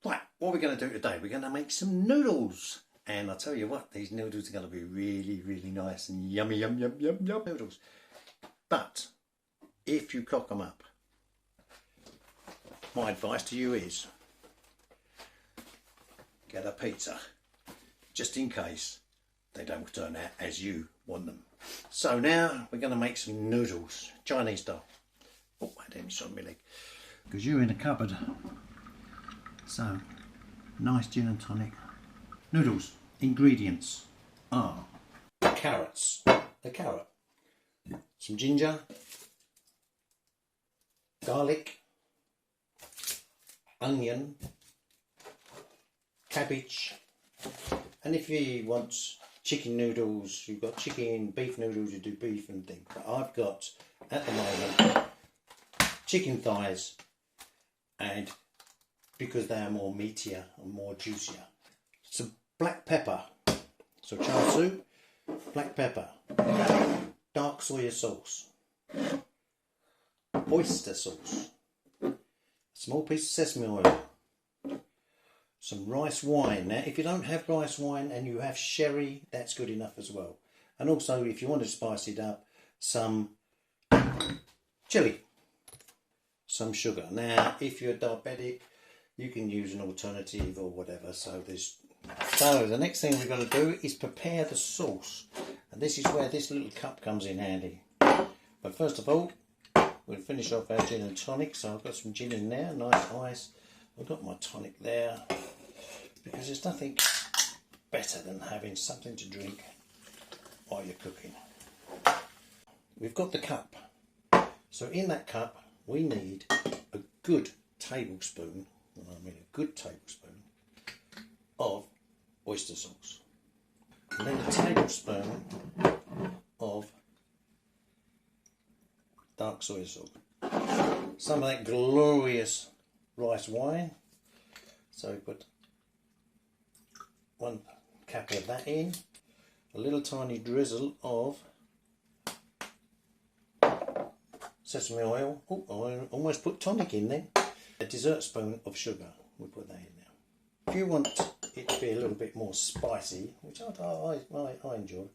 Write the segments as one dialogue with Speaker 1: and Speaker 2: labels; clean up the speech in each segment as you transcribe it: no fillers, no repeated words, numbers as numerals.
Speaker 1: Right, what we're going to do today, we're going to make some noodles. And I'll tell you what, these noodles are going to be really, really nice and yummy, yum, yum, yum, yum noodles. But if you cock them up, my advice to you is get a pizza, just in case they don't turn out as you want them. So now we're going to make some noodles, Chinese style. Oh, I didn't shot my leg. Because you're in a cupboard. So, nice gin and tonic. Noodles. Ingredients are carrots, a carrot, some ginger, garlic, onion, cabbage, and if you want chicken noodles, you've got chicken, beef noodles, you do beef and things. But I've got, at the moment, chicken thighs, and because they are more meatier and more juicier. Some black pepper, so char soup, black pepper, dark soy sauce, oyster sauce, a small piece of sesame oil, some rice wine. Now if you don't have rice wine and you have sherry, that's good enough as well. And also if you want to spice it up, some chilli, some sugar. Now if you're diabetic, you can use an alternative or whatever. So the next thing we've got to do is prepare the sauce, and this is where this little cup comes in handy. But first of all, we'll finish off our gin and tonic. So I've got some gin in there, nice ice. I've got my tonic there, because there's nothing better than having something to drink while you're cooking. We've got the cup, so in that cup we need a good tablespoon, a good tablespoon of oyster sauce, and then a tablespoon of dark soy sauce, some of that glorious rice wine. So we put 1 cap of that in, a little tiny drizzle of sesame oil. Oh, I almost put tonic in then. A dessert spoon of sugar, we'll put that in now. If you want it to be a little bit more spicy, which I enjoy,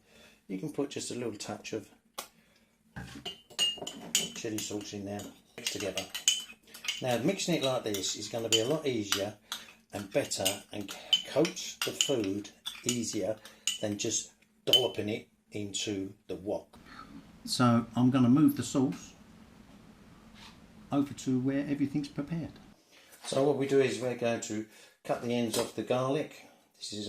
Speaker 1: you can put just a little touch of chili sauce in there, mixed together. Now mixing it like this is going to be a lot easier and better and coats the food easier than just dolloping it into the wok. So I'm going to move the sauce over to where everything's prepared. So what we do is we're going to cut the ends off the garlic. This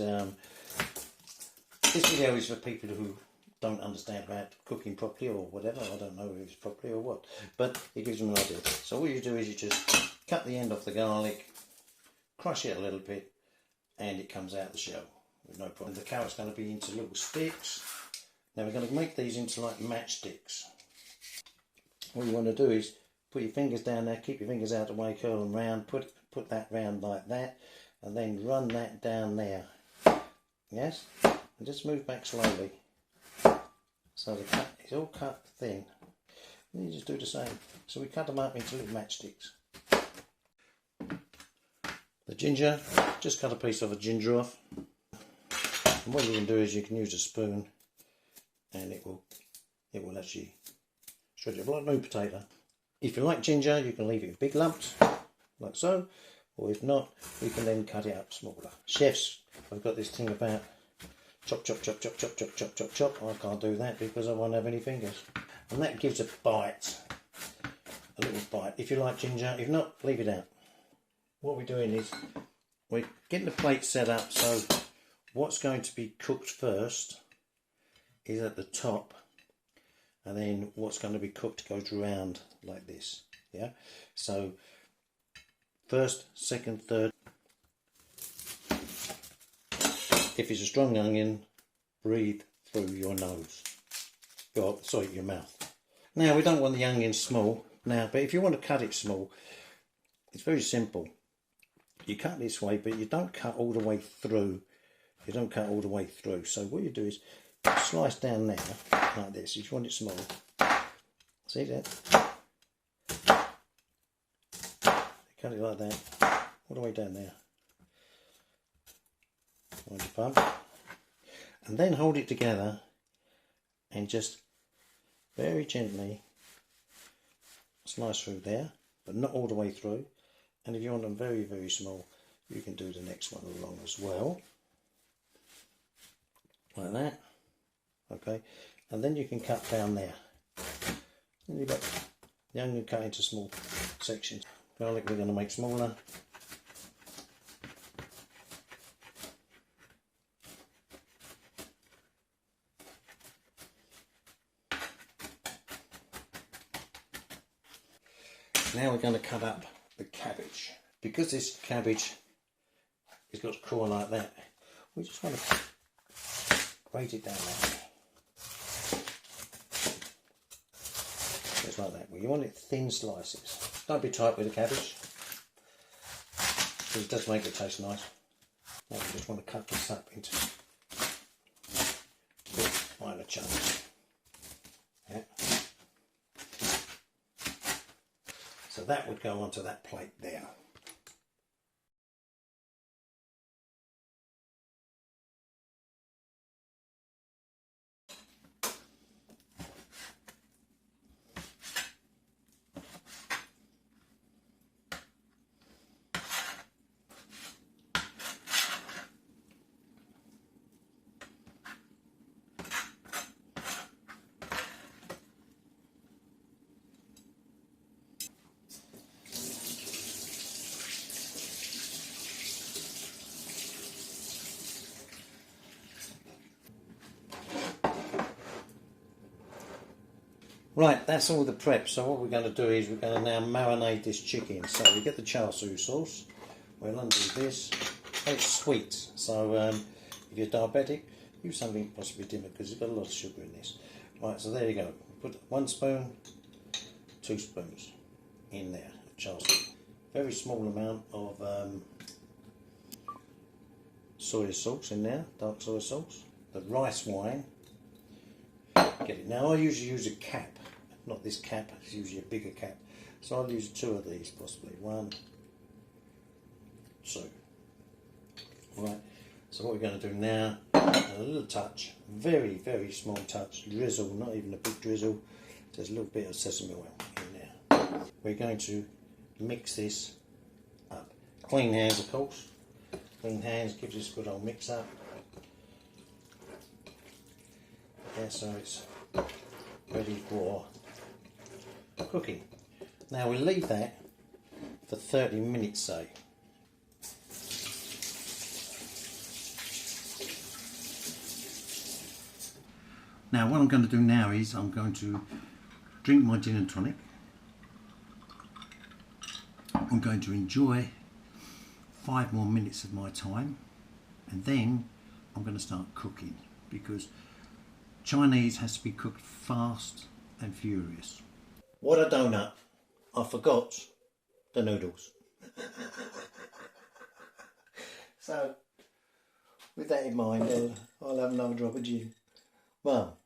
Speaker 1: video is for people who don't understand about cooking properly or whatever. I don't know if it's properly or what, but it gives them an idea. So what you do is you just cut the end off the garlic, crush it a little bit, and it comes out the shell with no problem. The carrot's going to be into little sticks. Now we're going to make these into like matchsticks. What you want to do is put your fingers down there, keep your fingers out of the way, curl them round, put that round like that, and then run that down there. Yes? And just move back slowly. So it's all cut thin. And you just do the same. So we cut them up into little matchsticks. The ginger, just cut a piece of a ginger off. And what you can do is you can use a spoon, and it will actually shred it like no potato. If you like ginger, you can leave it in big lumps, like so, or if not, you can then cut it up smaller. Chefs, I've got this thing about chop, chop, chop, chop, chop, chop, chop, chop, chop. I can't do that because I won't have any fingers. And that gives a bite, a little bite. If you like ginger, if not, leave it out. What we're doing is we're getting the plate set up, so what's going to be cooked first is at the top, and then what's going to be cooked goes round like this. Yeah, so first, second, third. If it's a strong onion, breathe through your nose, your mouth. Now we don't want the onion small now, but if you want to cut it small, it's very simple. You cut this way, but you don't cut all the way through. You don't cut all the way through. So what you do is slice down there like this. If you want it small, see that? Cut it like that, all the way down there. Wind the pump. And then hold it together and just very gently slice through there, but not all the way through. And if you want them very, very small, you can do the next one along as well. Like that. Okay. And then you can cut down there. And you've got the onion cut into small sections. Garlic we're going to make smaller. Now we're going to cut up the cabbage. Because this cabbage has got a core like that, we just want to grate it down that way. Just like that. Well, you want it thin slices. Don't be tight with the cabbage, because it does make it taste nice. Now we just want to cut this up into big finer chunks. Yeah. So that would go onto that plate there. Right, that's all the prep. So what we're going to do is we're going to now marinate this chicken. So we get the char soy sauce. We'll undo this. It's sweet, so if you're diabetic, use something possibly dimmer because it's got a lot of sugar in this. Right, so there you go. Put 1 spoon, 2 spoons in there of char soy. Very small amount of soy sauce in there, dark soy sauce. The rice wine. Get it. Now I usually use a cap, not this cap, it's usually a bigger cap. So I'll use 2 of these possibly. 1, 2. Right, so what we're going to do now, a little touch, very, very small touch, drizzle, not even a big drizzle, just a little bit of sesame oil in there. We're going to mix this up. Clean hands, of course. Clean hands gives this a good old mix up. Yeah, so it's ready for cooking. Now we'll leave that for 30 minutes, say. Now what I'm going to do now is I'm going to drink my gin and tonic. I'm going to enjoy 5 more minutes of my time, and then I'm going to start cooking, because Chinese has to be cooked fast and furious. What a donut. I forgot the noodles. So, with that in mind, I'll have another drop of gin. Well,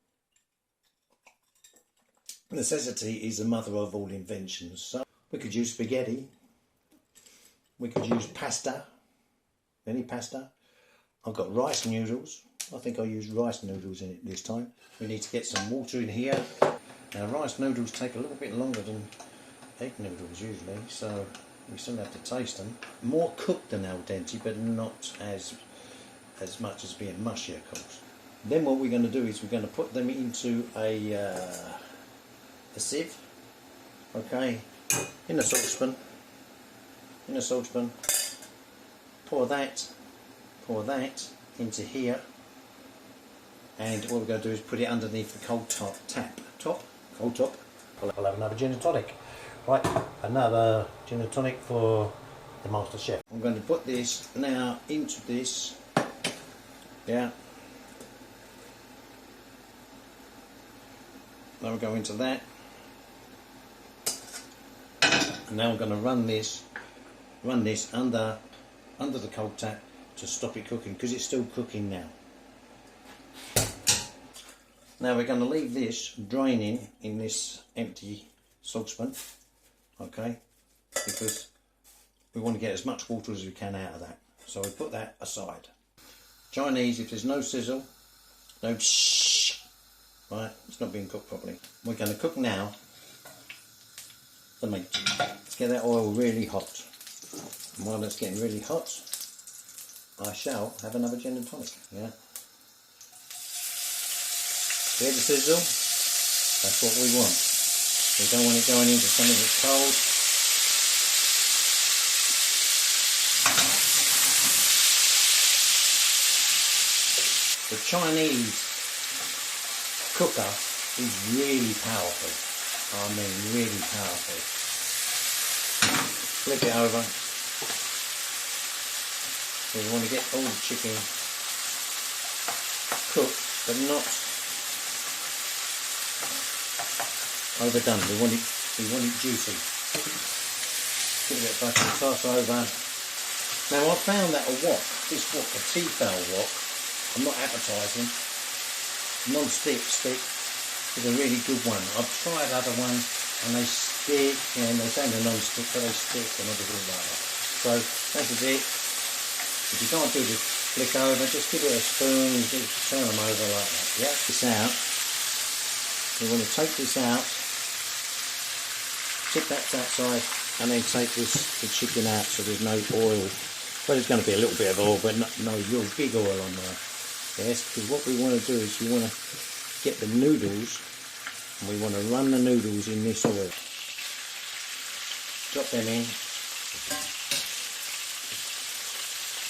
Speaker 1: necessity is the mother of all inventions. So we could use spaghetti. We could use pasta. Any pasta. I've got rice noodles. I think I'll use rice noodles in it this time. We need to get some water in here. Now rice noodles take a little bit longer than egg noodles usually, so we still have to taste them. More cooked than al dente, but not as much as being mushy, of course. Then what we're going to do is we're going to put them into a sieve, okay, in a saucepan. Pour that into here. And what we're going to do is put it underneath the cold tap. I'll have another gin and tonic. Right, another gin and tonic for the master chef. I'm going to put this now into this. Yeah. Now we'll go into that. And now I'm going to run this under the cold tap to stop it cooking, because it's still cooking now. Now we're going to leave this draining in this empty saucepan, okay, because we want to get as much water as we can out of that. So we put that aside. Chinese, if there's no sizzle, no shh, right, it's not being cooked properly. We're going to cook now the meat. Let's get that oil really hot. And while it's getting really hot, I shall have another gin and tonic. Yeah. Hear the sizzle? That's what we want. We don't want it going into something that's cold. The Chinese cooker is really powerful. I mean really powerful. Flip it over. So we want to get all the chicken cooked, but not overdone. We want it juicy. Give it a bit of butter, toss over. Now I found that this wok, a Tefal wok, I'm not advertising, non-stick is a really good one. I've tried other ones and they stick, and they say they're non-stick, but they stick and everything like that. So that is it. If you can't do the flick over, just give it a spoon and just turn them over like that. Yeah, this out. You want to take this out, tip that side, and then take the chicken out so there's no oil. Well, there's going to be a little bit of oil, but no real big oil on there. Yes, because what we want to do is we want to get the noodles, and we want to run the noodles in this oil. Drop them in.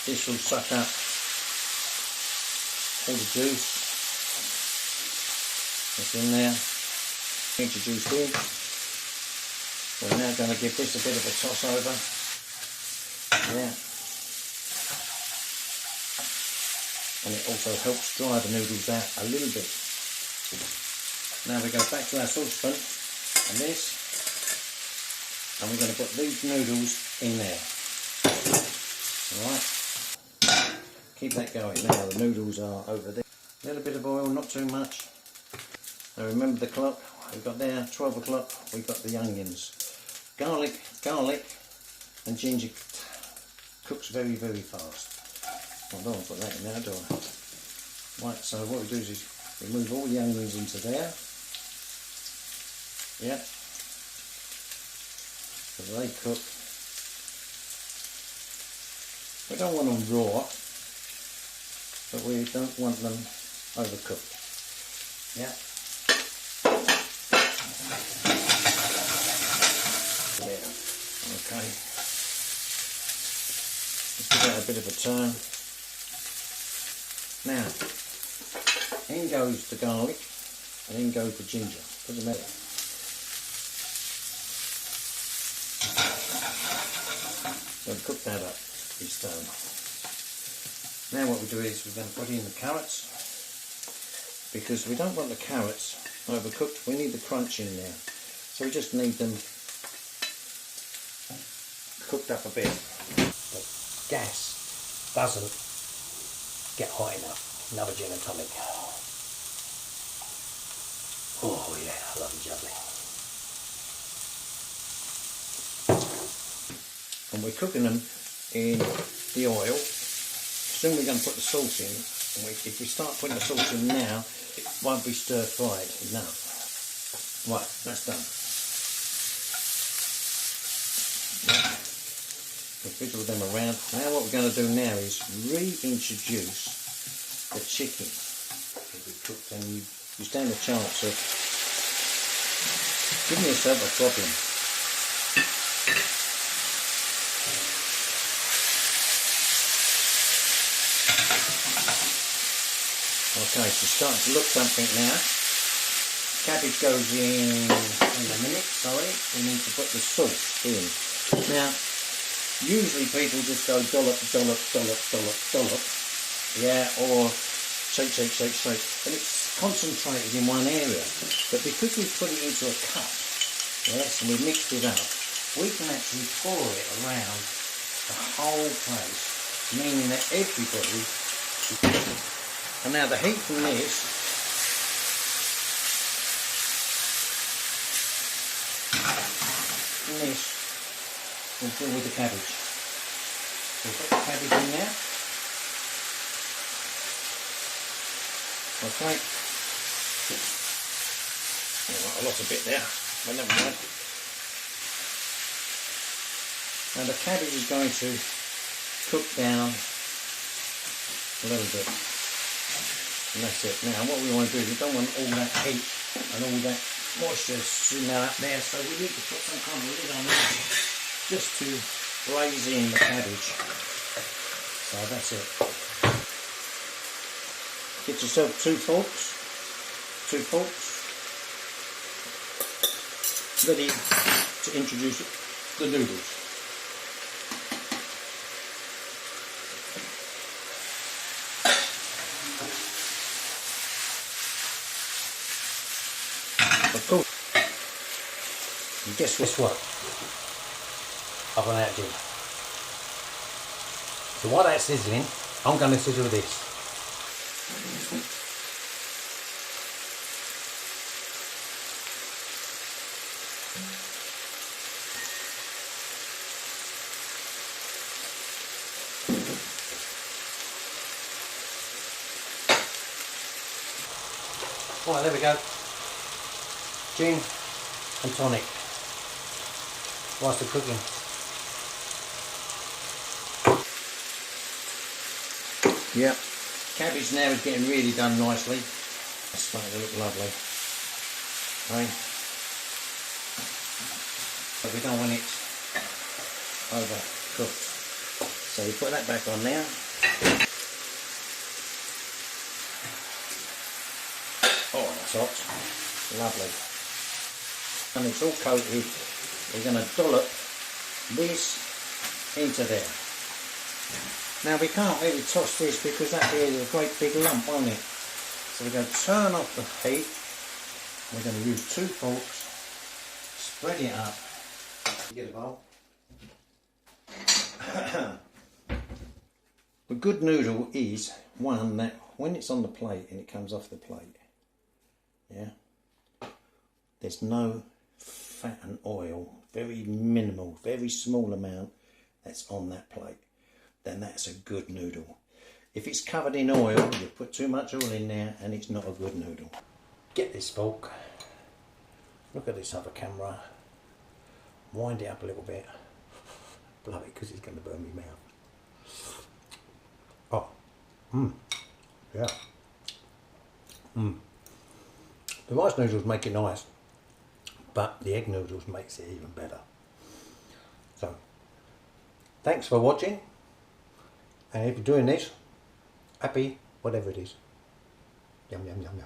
Speaker 1: This will suck up all the juice that's in there. Introduced in. We're now going to give this a bit of a toss over. Yeah. And it also helps dry the noodles out a little bit. Now we go back to our saucepan and this, and we're going to put these noodles in there. Alright, keep that going. Now the noodles are over there. A little bit of oil, not too much. Now remember the clock, we've got there 12 o'clock, we've got the onions. Garlic and ginger cooks very, very fast. I don't want to put that in there, do I? Right, so what we do is we move all the onions into there. Yeah. So they cook. We don't want them raw, but we don't want them overcooked. Yeah. There. Okay. Let's give that a bit of a turn. Now, in goes the garlic, and in goes the ginger. Doesn't matter. So cook that up this time. Now what we do is we're going to put in the carrots, because we don't want the carrots overcooked. We need the crunch in there. So we just need them cooked up a bit. The gas doesn't get hot enough. Another gin and tonic. Oh yeah, lovely jubbly. And we're cooking them in the oil. Soon we're going to put the sauce in. And if we start putting the sauce in now, it won't be stir fried enough. Right, that's done. Yeah. We fiddle them around. Now what we're going to do now is reintroduce the chicken. If we cooked, and you stand a chance of giving yourself a problem. Okay, so starting to look something now. Cabbage goes in a minute, sorry. We need to put the sauce in. Now, usually people just go dollop. Yeah, or shake. And it's concentrated in one area. But because we've put it into a cup, yes, and we've mixed it up, we can actually pour it around the whole place, meaning that everybody. And now the heat from this will deal with the cabbage. So we'll put the cabbage in there. Okay. Oh, I lost a bit there, but never mind. Now the cabbage is going to cook down a little bit. And that's it. Now what we want to do is we don't want all that heat and all that moisture sitting out there, so we need to put some kind of lid on that just to braise in the cabbage. So that's it. Get yourself two forks, ready to introduce the noodles. Of course. And guess what? I've run out of gin. So while that's sizzling, I'm going to sizzle this. Right, there we go. Gin and tonic whilst they're cooking. Yeah, cabbage now is getting really done nicely. It's starting to look lovely. Okay. But we don't want it overcooked. So we put that back on now. Oh, that's hot. Lovely. And it's all coated. We're going to dollop this into there. Now we can't really toss this because that here is a great big lump on it. So we're going to turn off the heat. We're going to use 2 forks, spread it up. Get a bowl. The good noodle is one that when it's on the plate and it comes off the plate, yeah, there's no fat and oil, very minimal, very small amount that's on that plate. Then that's a good noodle. If it's covered in oil, you put too much oil in there and it's not a good noodle. Get this fork, look at this other camera, wind it up a little bit, blow it because it's going to burn my mouth. Oh, yeah. The rice noodles make it nice, but the egg noodles makes it even better. So, thanks for watching. And if you're doing this, happy, whatever it is. Yum, yum, yum, yum.